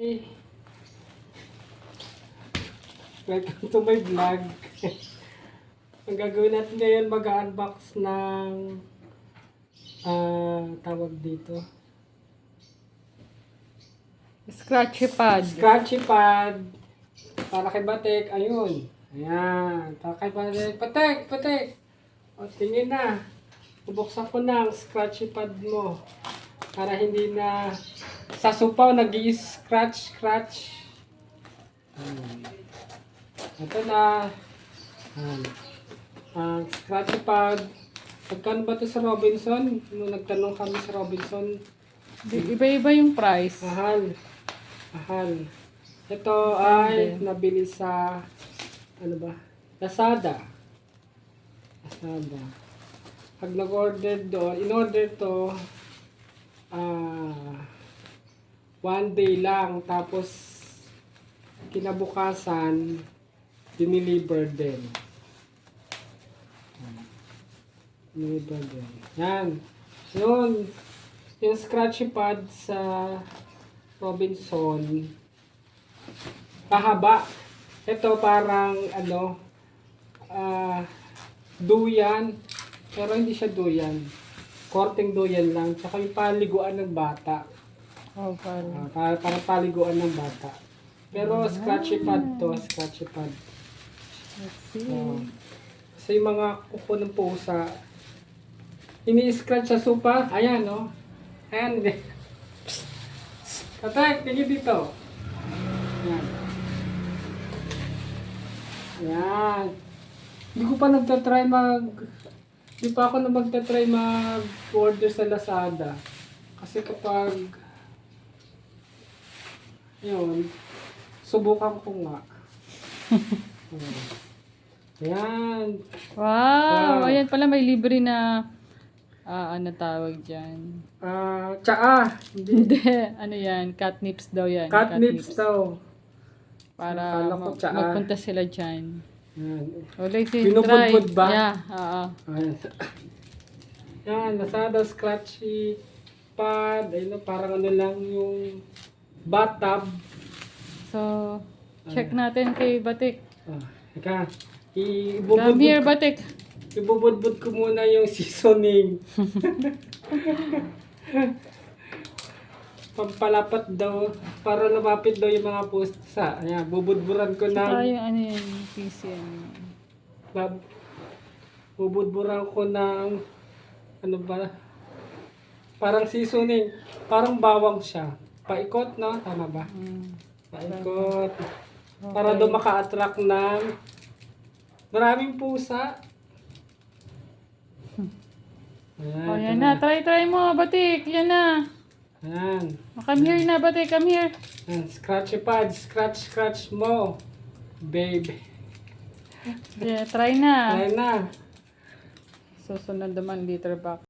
Eh, welcome to my vlog. Ang gagawin natin ngayon, mag-unbox ng tawag dito. Scratchy pad. Scratchy pad. Para kay Batik. Ayun. Ayan. Para kay Batik. Batik! O, tingin na. Bubuksan ko na ang scratchy pad mo. Para hindi na sa supaw nag-i-scratch. Ito na. Ang scratchy pad. Magkano ba ito sa Robinson? Nung nagtanong kami sa Robinson. Iba-iba yung price. Mahal. Ito ay nabili sa Lazada. Pag nag-order doon, in-order to 1 day lang, tapos kinabukasan diniliver din. Yan. Yung scratchy pad sa Robinson, pahaba. Ito parang duyan. Pero hindi siya duyan. Korteng duyan lang. Tsaka yung paliguan ng bata. Oh, parang. Para paliguan ng bata. Pero scratchy pad to. Scratchy pad. Let's see. Kasi yung mga kuko ng pusa, ini-scratch sa sopa. Ayan, no? Ayan. Katek, tingin dito. Ayan. Hindi pa ako magta-try mag-order sa Lazada. Kasi kapag yun, subukan ko nga. Ayan. Wow! Ayan pala may libre na ano tawag dyan? Tsaa. Hindi. Ano yan? Catnips daw yan. Catnips daw. Para Akala ko tsaa. magpunta sila dyan. Ayan. Ulit Binubudbud ba? Yeah, oo. Ayan. Yan, Lazada scratchy pad. Ayun, parang lang yung bathtub. So, check natin kay Batik. Ika, Come here, Batik. ibubudbud ko muna yung seasoning. Pampalapat daw, para lumapit daw yung mga pusa. Ayan, bubudburan ko Saka ng... yung ano yan, PC yan. Bubudburan ko ng... Ano ba? Parang seasoning. Parang bawang siya. Paikot, no? Tama ba? Paikot. Para daw maka-attract ng maraming pusa. Ayan, Oh, yan na. Try mo, Batik. Yan na. Ayan. Come here na, Batik. Come here. Ayan. Scratchy pad. Scratch mo. Babe. Yeah, try na. Ayan na. Susunod naman liter box.